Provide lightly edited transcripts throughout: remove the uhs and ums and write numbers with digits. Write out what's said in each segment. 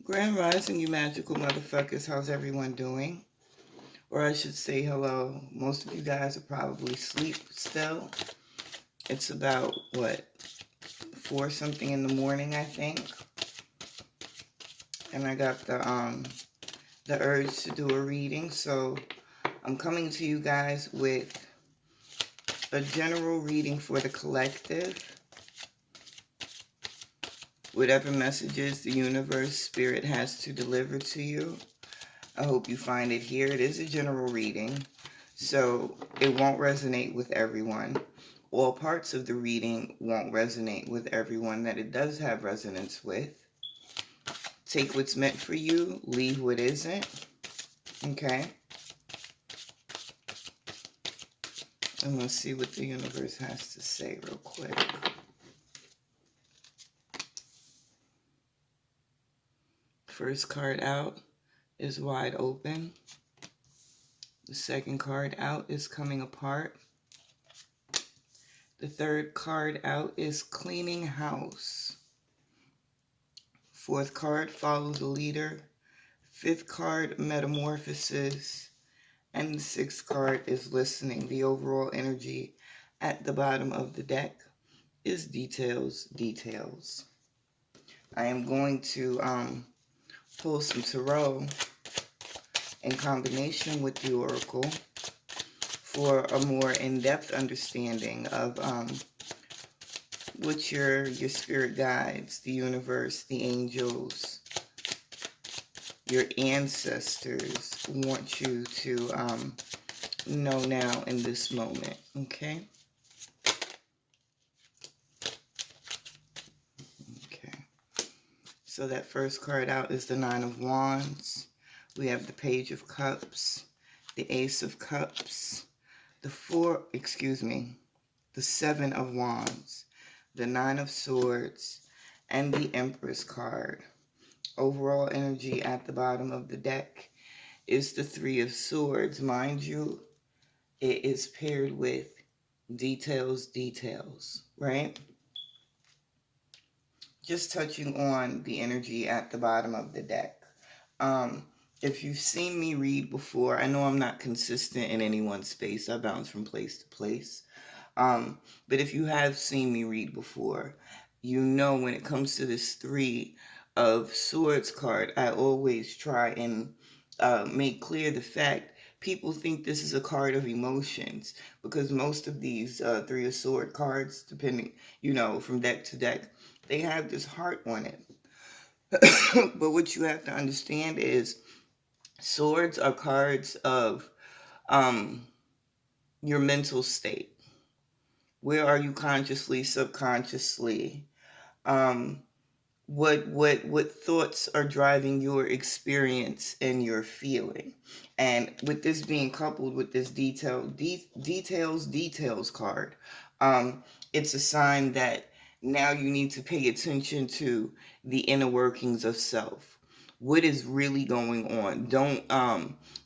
Grand Rising, you magical motherfuckers. How's everyone doing? Or I should say hello. Most of you guys are probably asleep still. It's about, what, 4 something in the morning, I think. And I got the urge to do a reading. So I'm coming to you guys with a general reading for the collective. Whatever messages the universe, spirit has to deliver to you. I hope you find it here. It is a general reading, so it won't resonate with everyone. All parts of the reading won't resonate with everyone that it does have resonance with. Take what's meant for you, leave what isn't. Okay? And let's see what the universe has to say real quick. First card out is wide open. The second card out is coming apart. The third card out is cleaning house. Fourth card, follow the leader. Fifth card, metamorphosis. And the sixth card is listening. The overall energy at the bottom of the deck is details, details. I am going to pull some tarot in combination with the oracle for a more in-depth understanding of what your spirit guides, the universe, the angels, your ancestors want you to know now in this moment, okay? Okay. So that first card out is the Nine of Wands. We have the Page of Cups, the Ace of Cups, the Seven of Wands, the Nine of Swords, and the Empress card. Overall energy at the bottom of the deck is the Three of Swords. Mind you, it is paired with details, details, right? Just touching on the energy at the bottom of the deck. If you've seen me read before, I know I'm not consistent in any one space. I bounce from place to place. But if you have seen me read before, you know when it comes to this Three of Swords card, I always try and make clear the fact people think this is a card of emotions, because most of these Three of Sword cards, depending, from deck to deck, they have this heart on it. But what you have to understand is swords are cards of your mental state. Where are you consciously, subconsciously? What thoughts are driving your experience and your feeling? And with this being coupled with this details card, it's a sign that now you need to pay attention to the inner workings of self. What is really going on? Don't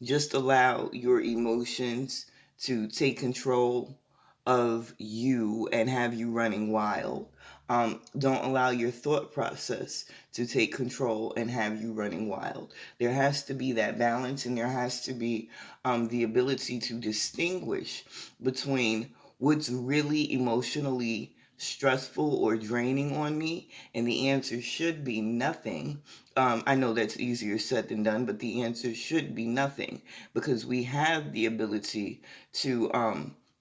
just allow your emotions to take control of you and have you running wild. Don't allow your thought process to take control and have you running wild. There has to be that balance, and there has to be the ability to distinguish between what's really emotionally stressful or draining on me, and the answer should be nothing. I know that's easier said than done, but the answer should be nothing, because we have the ability to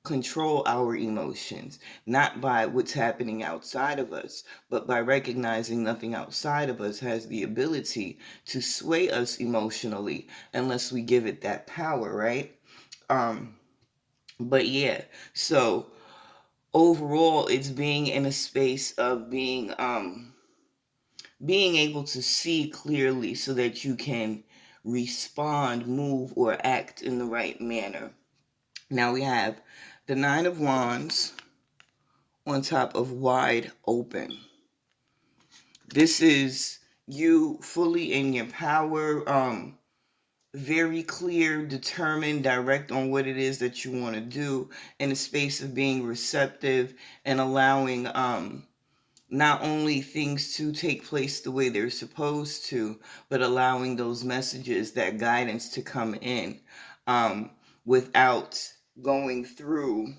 control our emotions, not by what's happening outside of us, but by recognizing nothing outside of us has the ability to sway us emotionally unless we give it that power, right? But yeah, so overall, it's being in a space of being able to see clearly so that you can respond, move, or act in the right manner. Now we have the Nine of Wands on top of wide open. This is you fully in your power, very clear, determined, direct on what it is that you want to do, in a space of being receptive and allowing not only things to take place the way they're supposed to, but allowing those messages, that guidance to come in um, without going through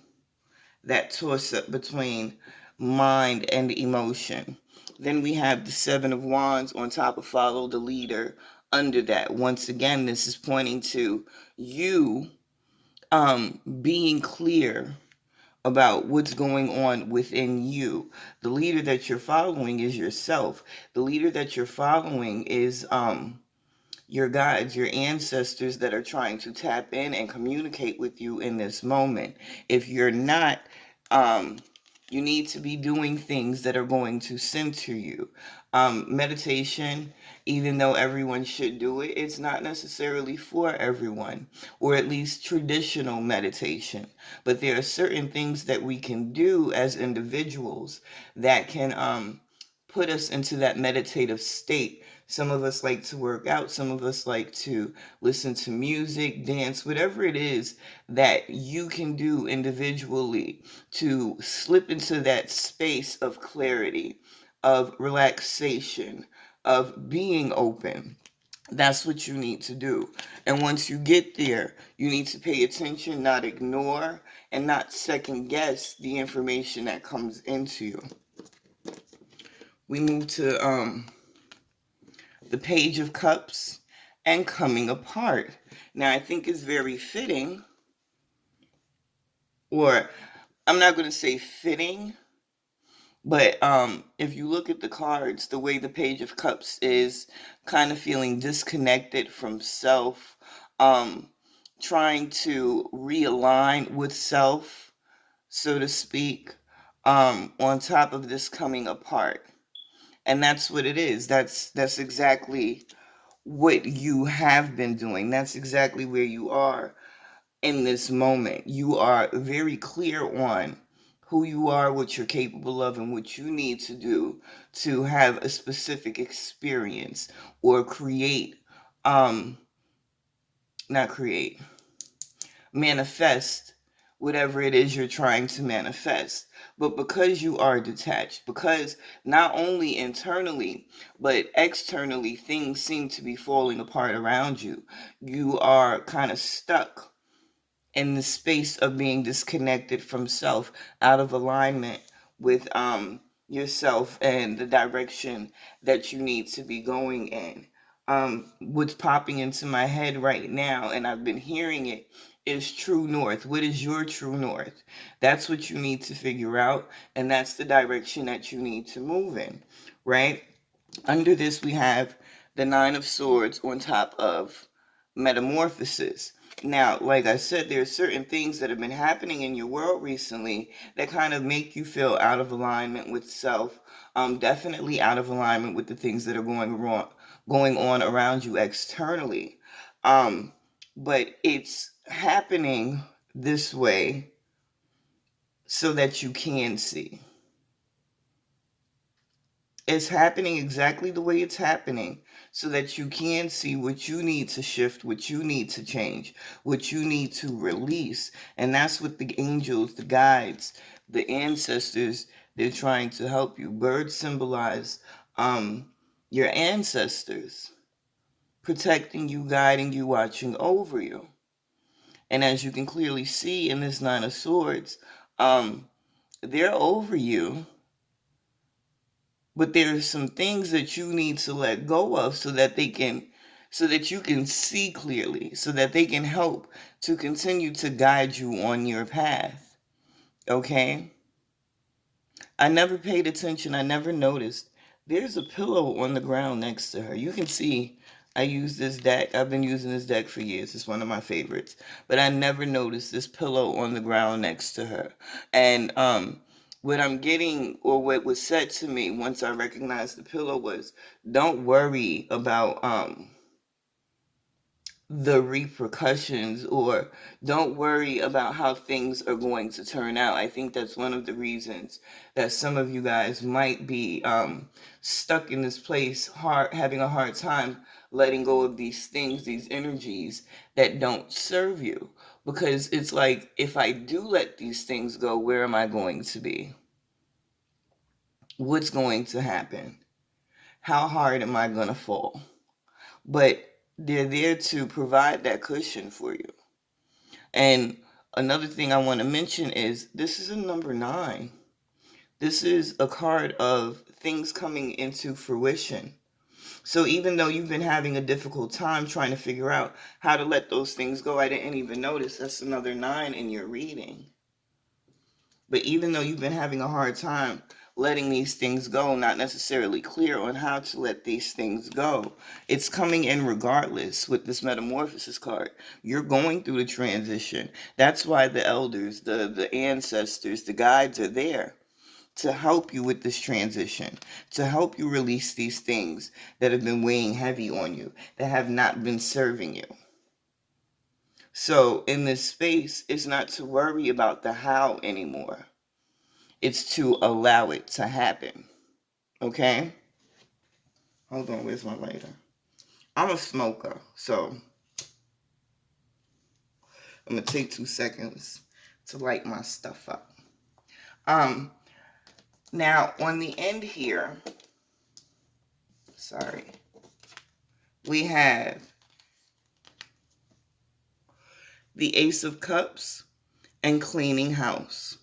that toss up between mind and emotion. Then we have the Seven of Wands on top of follow the leader under that. Once again, this is pointing to you being clear about what's going on within you. The leader that you're following is yourself. The leader that you're following is your guides, your ancestors that are trying to tap in and communicate with you in this moment. If you're not, um, you need to be doing things that are going to center you. Meditation, even though everyone should do it, it's not necessarily for everyone, or at least traditional meditation. But there are certain things that we can do as individuals that can put us into that meditative state. Some of us like to work out, some of us like to listen to music, dance, whatever it is that you can do individually to slip into that space of clarity, of relaxation, of being open. That's what you need to do. And once you get there, you need to pay attention, not ignore, and not second guess the information that comes into you. We move to the Page of Cups and coming apart. Now, I think it's very fitting, or I'm not going to say fitting, but if you look at the cards, the way the Page of Cups is kind of feeling disconnected from self, um, trying to realign with self, so to speak, on top of this coming apart. And that's what it is. That's exactly what you have been doing. That's exactly where you are in this moment. You are very clear on who you are, what you're capable of, and what you need to do to have a specific experience or create, um, not create, manifest whatever it is you're trying to manifest. But because you are detached, because not only internally, but externally, things seem to be falling apart around you, you are kind of stuck in the space of being disconnected from self, out of alignment with yourself and the direction that you need to be going in. What's popping into my head right now, and I've been hearing it, is true north. What is your true north? That's what you need to figure out, and that's the direction that you need to move in, right? Under this, we have the Nine of Swords on top of Metamorphosis. Now, like I said, there are certain things that have been happening in your world recently that kind of make you feel out of alignment with self. Definitely out of alignment with the things that are going on around you externally. Um, but it's happening this way so that you can see. It's happening exactly the way it's happening so that you can see what you need to shift, what you need to change, what you need to release. And that's what the angels, the guides, the ancestors, they're trying to help you. Birds symbolize your ancestors protecting you, guiding you, watching over you. And as you can clearly see in this Nine of Swords, they're over you, but there are some things that you need to let go of so that you can see clearly, so that they can help to continue to guide you on your path. Okay? I never paid attention, I never noticed. There's a pillow on the ground next to her. You can see I use this deck. I've been using this deck for years. It's one of my favorites. But I never noticed this pillow on the ground next to her. And what I'm getting, or what was said to me once I recognized the pillow, was don't worry about the repercussions, or don't worry about how things are going to turn out. I think that's one of the reasons that some of you guys might be stuck in this place, having a hard time letting go of these things, these energies that don't serve you. Because it's like, if I do let these things go, where am I going to be? what's going to happen? How hard am I going to fall? But they're there to provide that cushion for you. And another thing I want to mention is this is a number 9. This is a card of things coming into fruition. So even though you've been having a difficult time trying to figure out how to let those things go, I didn't even notice that's another 9 in your reading. But even though you've been having a hard time letting these things go, not necessarily clear on how to let these things go, it's coming in regardless with this metamorphosis card. You're going through the transition. That's why the elders, the ancestors, the guides are there to help you with this transition, to help you release these things that have been weighing heavy on you, that have not been serving you. So in this space, it's not to worry about the how anymore. It's to allow it to happen. Okay? Hold on, where's my lighter? I'm a smoker, so I'm gonna take 2 seconds to light my stuff up. Now on the end here, sorry, we have the Ace of Cups and cleaning house.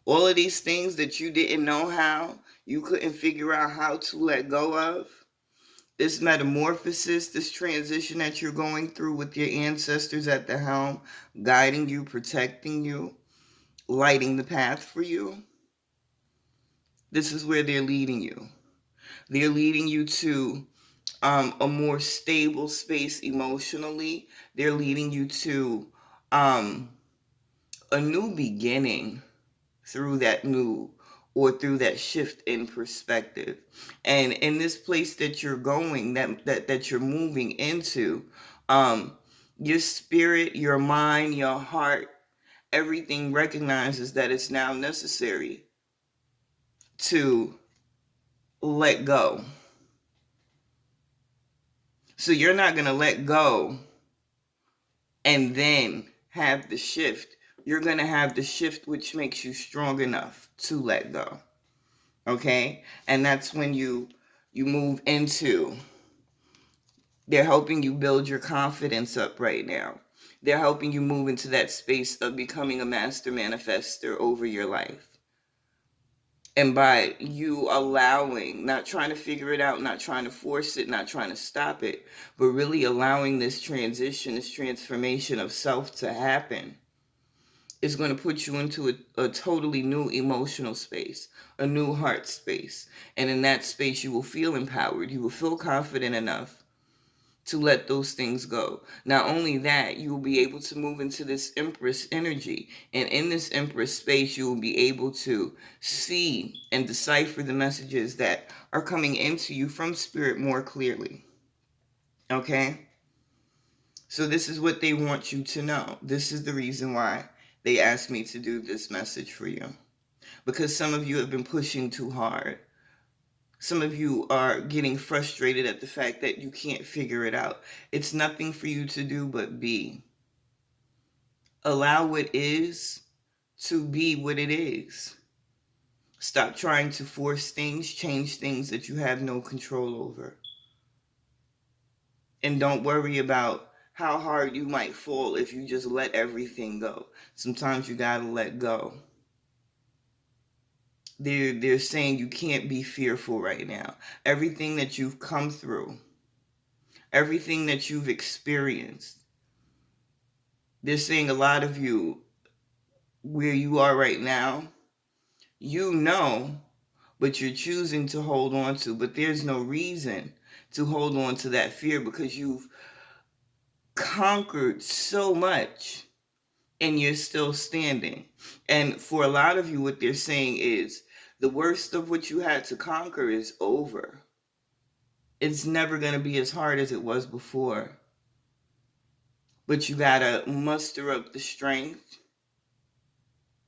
All of these things that you didn't know how, you couldn't figure out how to let go of, this metamorphosis, this transition that you're going through with your ancestors at the helm, guiding you, protecting you, lighting the path for you, this is where they're leading you. They're leading you to a more stable space emotionally. They're leading you to a new beginning through that new or through that shift in perspective. And in this place that you're going, that you're moving into, your spirit, your mind, your heart, everything recognizes that it's now necessary to let go. So you're not going to let go and then have the shift. You're going to have the shift which makes you strong enough to let go. Okay? And that's when you move into, they're helping you build your confidence up right now. They're helping you move into that space of becoming a master manifester over your life. And by you allowing, not trying to figure it out, not trying to force it, not trying to stop it, but really allowing this transition, this transformation of self to happen, is going to put you into a totally new emotional space, a new heart space. And in that space, you will feel empowered. You will feel confident enough to let those things go. Not only that, you will be able to move into this Empress energy. And in this Empress space, you will be able to see and decipher the messages that are coming into you from Spirit more clearly. Okay? So this is what they want you to know. This is the reason why they asked me to do this message for you. Because some of you have been pushing too hard. Some of you are getting frustrated at the fact that you can't figure it out. It's nothing for you to do but be. Allow what is to be what it is. Stop trying to force things, change things that you have no control over. And don't worry about how hard you might fall if you just let everything go. Sometimes you gotta let go. They're saying you can't be fearful right now. Everything that you've come through, everything that you've experienced, they're saying a lot of you, where you are right now, you know, but you're choosing to hold on to. But there's no reason to hold on to that fear because you've conquered so much and you're still standing. And for a lot of you, what they're saying is the worst of what you had to conquer is over. It's never going to be as hard as it was before. But you got to muster up the strength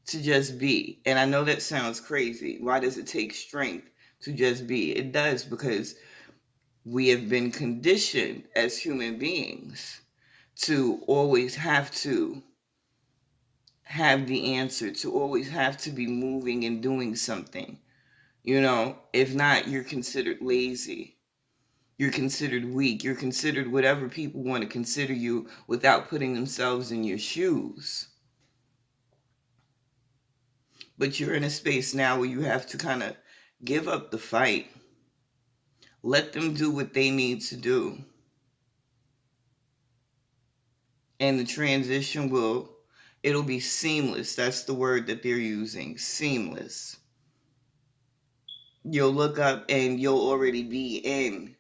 to just be. And I know that sounds crazy. Why does it take strength to just be? It does, because we have been conditioned as human beings to always have to have the answer, to always have to be moving and doing something, You know, if not, you're considered lazy. You're considered weak. You're considered whatever people want to consider you without putting themselves in your shoes. But you're in a space now where you have to kind of give up the fight. Let them do what they need to do. And the transition it'll be seamless. That's the word that they're using, seamless. You'll look up and you'll already be in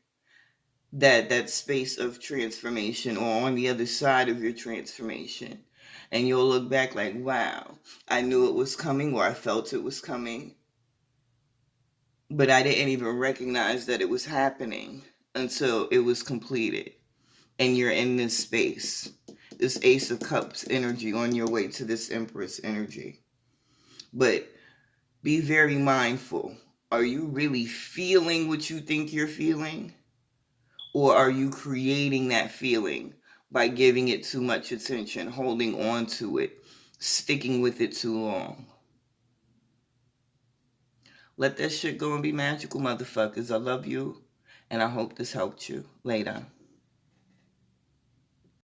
that space of transformation or on the other side of your transformation. And you'll look back like, wow, I knew it was coming, or I felt it was coming, but I didn't even recognize that it was happening until it was completed. And you're in this space, this Ace of Cups energy on your way to this Empress energy. But be very mindful. Are you really feeling what you think you're feeling? Or are you creating that feeling by giving it too much attention, holding on to it, sticking with it too long? Let that shit go and be magical, motherfuckers. I love you, and I hope this helped you. Later.